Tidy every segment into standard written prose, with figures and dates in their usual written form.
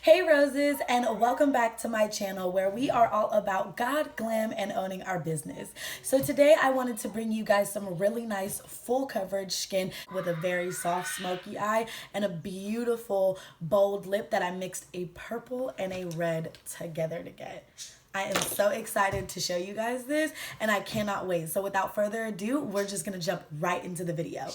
Hey roses, and welcome back to my channel where we are all about God, glam, and owning our business. So today I wanted to bring you guys some really nice full coverage skin with a very soft smoky eye and a beautiful bold lip that I mixed a purple and a red together to get. I am so excited to show you guys this and I cannot wait. So without further ado, we're just gonna jump right into the video.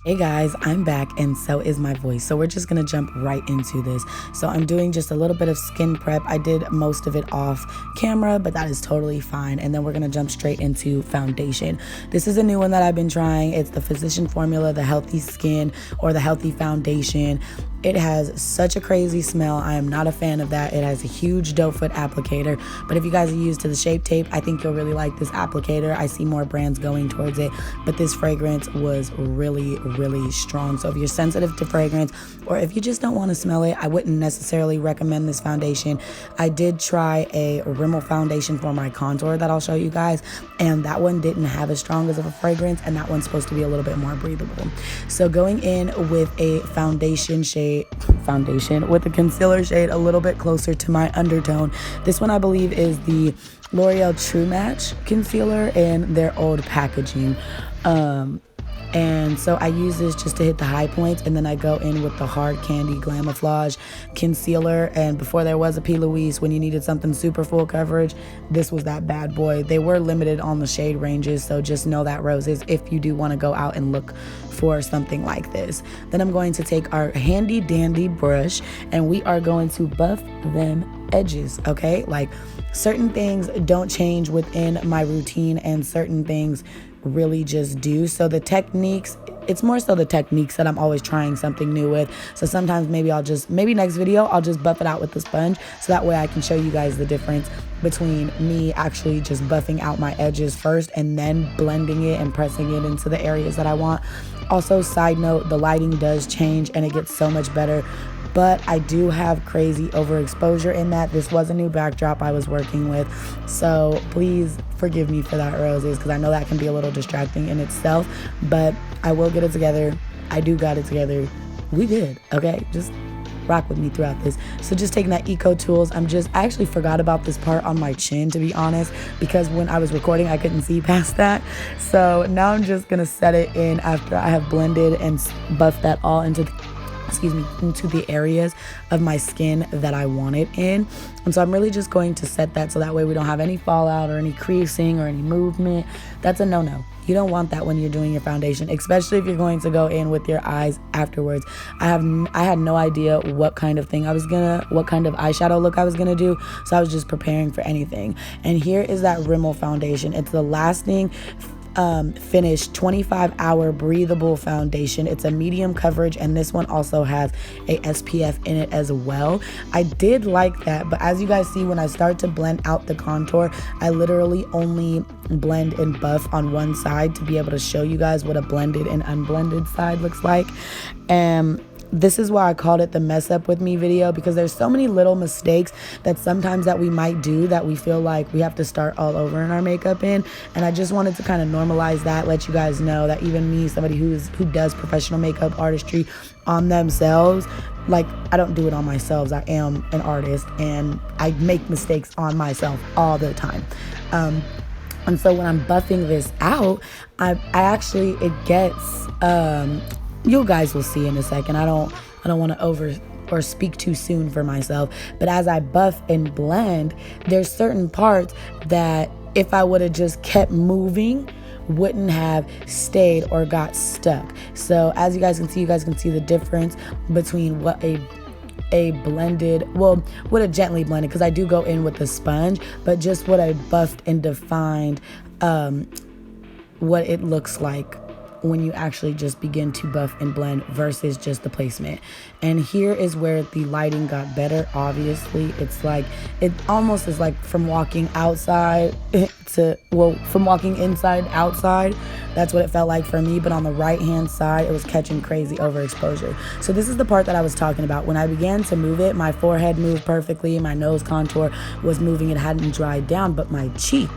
Hey guys, I'm back and so is my voice. So we're just gonna jump right into this. So I'm doing just a little bit of skin prep. I did most of it off camera, but that is totally fine. And then we're gonna jump straight into foundation. This is a new one that I've been trying. It's the Physician Formula, the Healthy Skin or the Healthy Foundation. It has such a crazy smell. I am not a fan of that. It has a huge doe foot applicator, but if you guys are used to the Shape Tape, I think you'll really like this applicator. I see more brands going towards it, but this fragrance was really strong. So if you're sensitive to fragrance or if you just don't want to smell it, I wouldn't necessarily recommend this foundation. I did try a Rimmel foundation for my contour that I'll show you guys, and that one didn't have as strong as of a fragrance, and that one's supposed to be a little bit more breathable. So going in with a foundation with a concealer shade a little bit closer to my undertone. This one I believe is the L'Oreal True Match concealer in their old packaging. And so I use this just to hit the high points, and then I go in with the Hard Candy Glamouflage concealer. And before there was a P. Louise, when you needed something super full coverage, this was that bad boy. They were limited on the shade ranges, so just know that, roses, if you do want to go out and look for something like this. Then I'm going to take our handy dandy brush and we are going to buff them edges, okay? Like, certain things don't change within my routine and certain things really just do. So the techniques, it's more so the techniques that I'm always trying something new with. So sometimes maybe next video I'll just buff it out with the sponge, so that way I can show you guys the difference between me actually just buffing out my edges first and then blending it and pressing it into the areas that I want. Also, side note, the lighting does change and it gets so much better, but I do have crazy overexposure in that. This was a new backdrop I was working with, so please forgive me for that, roses, because I know that can be a little distracting in itself, but I will get it together. I do got it together. We did, okay? Just rock with me throughout this. So just taking that Eco Tools, I actually forgot about this part on my chin, to be honest, because when I was recording I couldn't see past that. So now I'm just gonna set it in after I have blended and buffed that all into the areas of my skin that I want it in. And so I'm really just going to set that so that way we don't have any fallout or any creasing or any movement. That's a no-no. You don't want that when you're doing your foundation, especially if you're going to go in with your eyes afterwards. I had no idea what kind of eyeshadow look I was gonna do, so I was just preparing for anything. And here is that Rimmel foundation. It's the lasting finish 25-hour breathable foundation. It's a medium coverage, and this one also has a SPF in it as well. I did like that, but as you guys see, when I start to blend out the contour, I literally only blend and buff on one side to be able to show you guys what a blended and unblended side looks like. And this is why I called it the mess up with me video, because there's so many little mistakes that sometimes that we might do that we feel like we have to start all over in our makeup in. And I just wanted to kind of normalize that, let you guys know that even me, somebody who does professional makeup artistry on themselves, like, I don't do it on myself. I am an artist and I make mistakes on myself all the time. And so when I'm buffing this out, it gets you guys will see in a second. I don't want to speak too soon for myself, but as I buff and blend, there's certain parts that if I would have just kept moving wouldn't have stayed or got stuck. So as you guys can see the difference between what a gently blended, because I do go in with the sponge, but just what I buffed and defined, what it looks like when you actually just begin to buff and blend versus just the placement. And here is where the lighting got better. Obviously, it almost is like from walking outside from walking inside outside. That's what it felt like for me, but on the right hand side it was catching crazy overexposure. So this is the part that I was talking about. When I began to move it, my forehead moved perfectly, my nose contour was moving, it hadn't dried down, but my cheek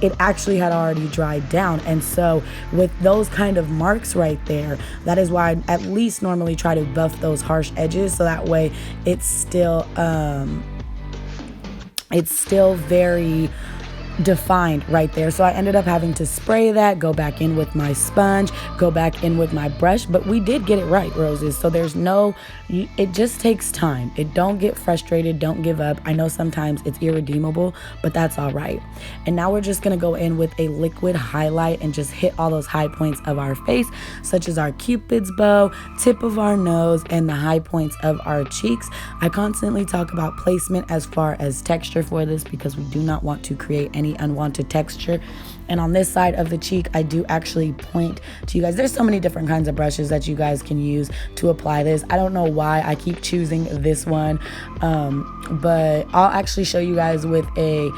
it actually had already dried down. And so with those kind of marks right there, that is why I at least normally try to buff those harsh edges, so that way it's still very defined right there. So I ended up having to spray that, go back in with my sponge, go back in with my brush, but we did get it right, roses. So there's no, it just takes time. Don't get frustrated, don't give up. I know sometimes it's irredeemable, but that's all right. And now we're just gonna go in with a liquid highlight and just hit all those high points of our face, such as our Cupid's bow, tip of our nose, and the high points of our cheeks. I constantly talk about placement as far as texture for this, because we do not want to create any unwanted texture. And on this side of the cheek, I do actually point to you guys. There's so many different kinds of brushes that you guys can use to apply this. I don't know why I keep choosing this one, but I'll actually show you guys with a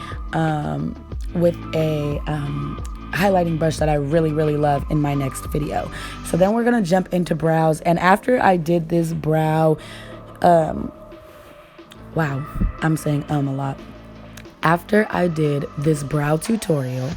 highlighting brush that I really love in my next video. So then we're gonna jump into brows. And after I did this brow, wow, I'm saying a lot. After I did this brow tutorial,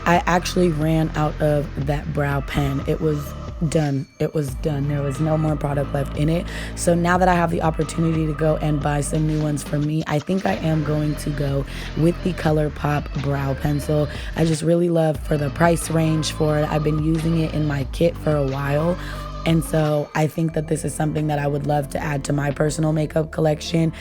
I actually ran out of that brow pen. It was done. It was done. There was no more product left in it. So now that I have the opportunity to go and buy some new ones for me, I think I am going to go with the ColourPop brow pencil. I just really love for the price range for it. I've been using it in my kit for a while. And so I think that this is something that I would love to add to my personal makeup collection.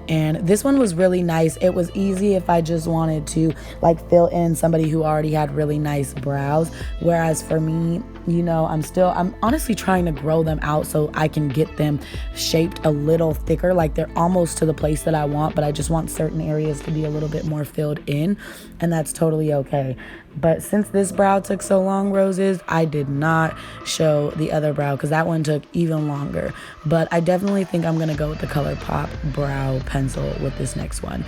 And this one was really nice. It was easy if I just wanted to like fill in somebody who already had really nice brows. Whereas for me, you know, I'm honestly trying to grow them out so I can get them shaped a little thicker. Like they're almost to the place that I want, but I just want certain areas to be a little bit more filled in. And that's totally okay. But since this brow took so long, roses, I did not show the other brow because that one took even longer. But I definitely think I'm going to go with the ColourPop brow pencil with this next one.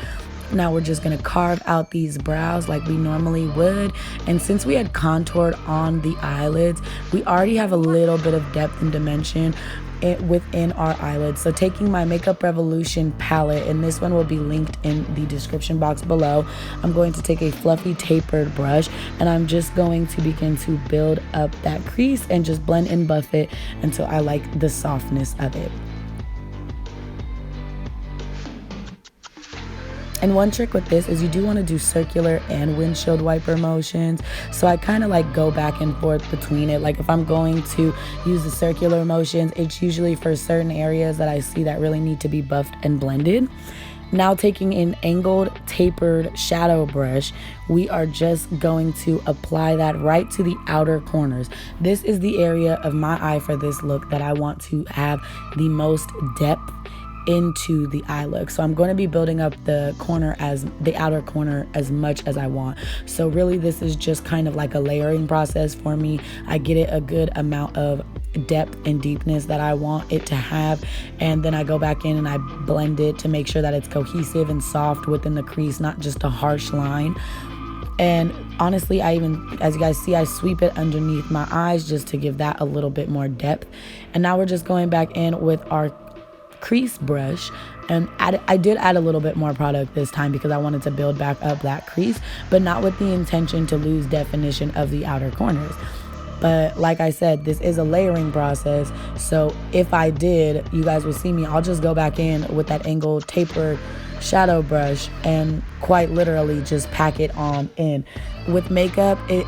Now we're just going to carve out these brows like we normally would. And since we had contoured on the eyelids, we already have a little bit of depth and dimension within our eyelids. So taking my Makeup Revolution palette, and this one will be linked in the description box below, I'm going to take a fluffy tapered brush and I'm just going to begin to build up that crease and just blend and buff it until I like the softness of it. And one trick with this is you do want to do circular and windshield wiper motions. So I kind of like go back and forth between it. Like if I'm going to use the circular motions, it's usually for certain areas that I see that really need to be buffed and blended. Now taking an angled tapered shadow brush, we are just going to apply that right to the outer corners. This is the area of my eye for this look that I want to have the most depth into the eye look. So I'm going to be building up the outer corner as much as I want. So really this is just kind of like a layering process for me. I get it a good amount of depth and deepness that I want it to have, and then I go back in and I blend it to make sure that it's cohesive and soft within the crease, not just a harsh line. And honestly, I even, as you guys see, I sweep it underneath my eyes just to give that a little bit more depth. And now we're just going back in with our crease brush, and I did add a little bit more product this time because I wanted to build back up that crease, but not with the intention to lose definition of the outer corners. But like I said, this is a layering process, so if I did, you guys will see me, I'll just go back in with that angled tapered shadow brush and quite literally just pack it on in. With makeup, it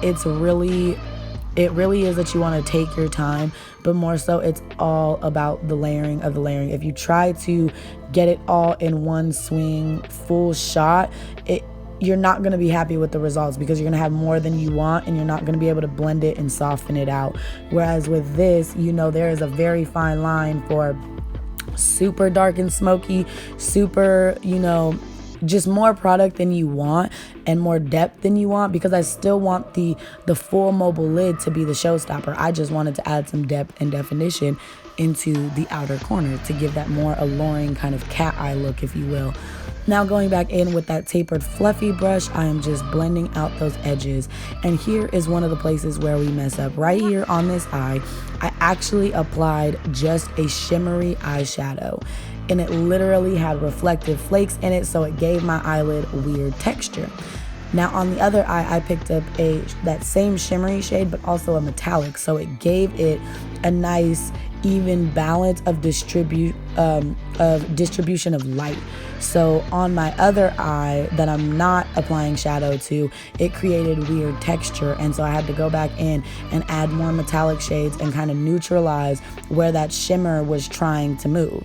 really is that you want to take your time, but more so it's all about the layering of the layering. If you try to get it all in one swing, full shot, you're not going to be happy with the results because you're going to have more than you want and you're not going to be able to blend it and soften it out. Whereas with this, you know, there is a very fine line for super dark and smoky, super, you know, just more product than you want and more depth than you want, because I still want the full mobile lid to be the showstopper. I just wanted to add some depth and definition into the outer corner to give that more alluring kind of cat eye look, if you will. Now going back in with that tapered fluffy brush, I am just blending out those edges. And here is one of the places where we mess up. Right here on this eye, I actually applied just a shimmery eyeshadow. And it literally had reflective flakes in it, so it gave my eyelid weird texture. Now on the other eye, I picked up that same shimmery shade, but also a metallic. So it gave it a nice even balance of distribution of light. So on my other eye that I'm not applying shadow to, it created weird texture. And so I had to go back in and add more metallic shades and kind of neutralize where that shimmer was trying to move.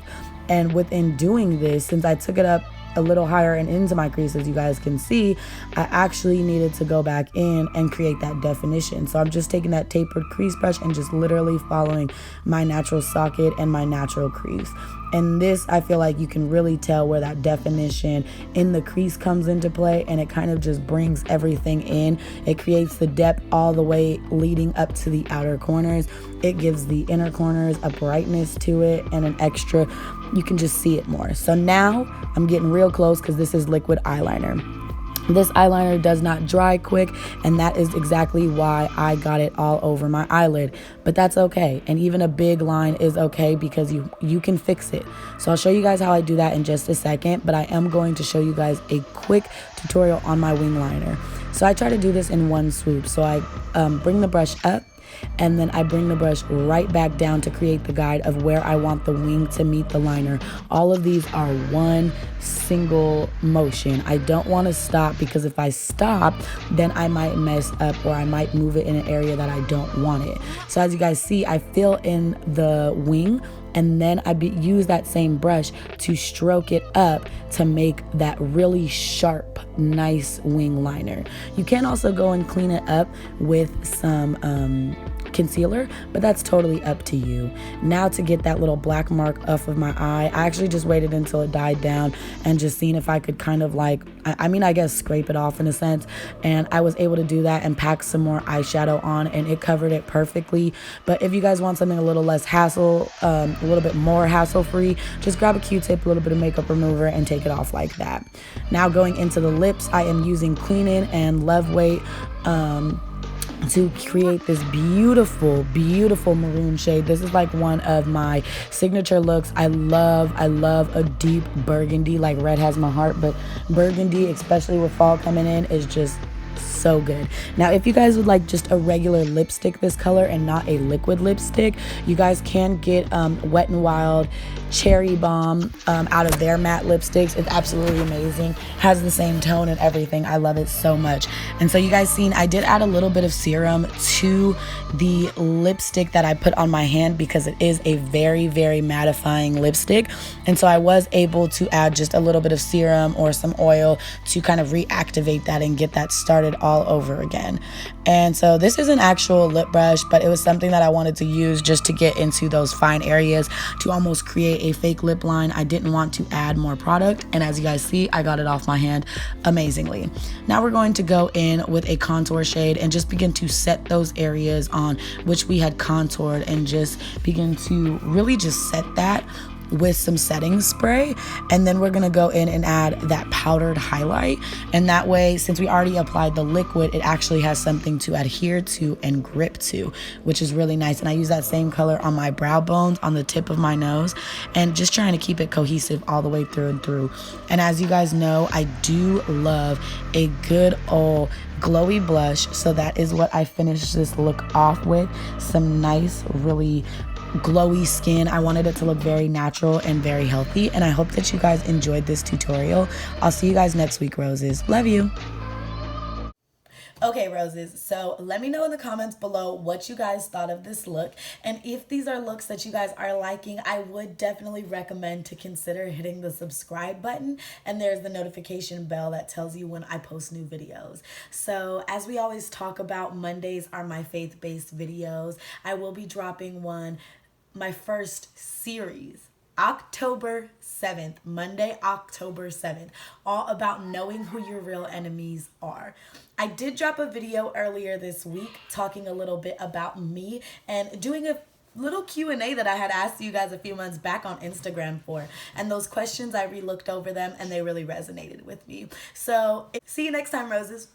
And within doing this, since I took it up a little higher and into my crease, as you guys can see, I actually needed to go back in and create that definition. So I'm just taking that tapered crease brush and just literally following my natural socket and my natural crease. And this, I feel like you can really tell where that definition in the crease comes into play, and it kind of just brings everything in. It creates the depth all the way leading up to the outer corners. It gives the inner corners a brightness to it and an extra, you can just see it more. So now I'm getting real close because this is liquid eyeliner. This eyeliner does not dry quick, and that is exactly why I got it all over my eyelid. But that's okay, and even a big line is okay because you can fix it. So I'll show you guys how I do that in just a second, but I am going to show you guys a quick tutorial on my wing liner. So I try to do this in one swoop. So I bring the brush up, and then I bring the brush right back down to create the guide of where I want the wing to meet the liner. All of these are one single motion. I don't want to stop, because if I stop, then I might mess up or I might move it in an area that I don't want it. So as you guys see, I fill in the wing, and then I use that same brush to stroke it up to make that really sharp, nice wing liner. You can also go and clean it up with some concealer, but that's totally up to you. Now to get that little black mark off of my eye, I actually just waited until it died down and just seen if I could kind of like, I guess scrape it off in a sense, and I was able to do that and pack some more eyeshadow on, and it covered it perfectly. But if you guys want something a little less hassle, a little bit more hassle-free, just grab a Q-tip, a little bit of makeup remover, and take it off like that. Now going into the lips, I am using Clean In and Love Weight to create this beautiful maroon shade. This is like one of my signature looks. I love a deep burgundy. Like red has my heart, but burgundy, especially with fall coming in, is just so good. Now if you guys would like just a regular lipstick this color and not a liquid lipstick, you guys can get Wet n Wild Cherry Bomb out of their matte lipsticks. It's absolutely amazing, has the same tone and everything. I love it so much. And so you guys seen, I did add a little bit of serum to the lipstick that I put on my hand because it is a very mattifying lipstick, and so I was able to add just a little bit of serum or some oil to kind of reactivate that and get that started all over again. And so this is an actual lip brush, but it was something that I wanted to use just to get into those fine areas to almost create a fake lip line. I didn't want to add more product, and as you guys see, I got it off my hand amazingly. Now we're going to go in with a contour shade and just begin to set those areas on which we had contoured, and just begin to really just set that with some setting spray. And then we're gonna go in and add that powdered highlight, and that way, since we already applied the liquid, it actually has something to adhere to and grip to, which is really nice. And I use that same color on my brow bones, on the tip of my nose, and just trying to keep it cohesive all the way through and through. And as you guys know, I do love a good old glowy blush, so that is what I finished this look off with. Some nice, really glowy skin. I wanted it to look very natural and very healthy, and I hope that you guys enjoyed this tutorial. I'll see you guys next week, roses. Love you. Okay, roses, so let me know in the comments below what you guys thought of this look, and if these are looks that you guys are liking, I would definitely recommend to consider hitting the subscribe button, and there's the notification bell that tells you when I post new videos. So as we always talk about, Mondays are my faith-based videos. I will be dropping my first series, October 7th, Monday, October 7th, all about knowing who your real enemies are. I did drop a video earlier this week talking a little bit about me and doing a little Q&A that I had asked you guys a few months back on Instagram for. And those questions, I re-looked over them and they really resonated with me. So see you next time, roses.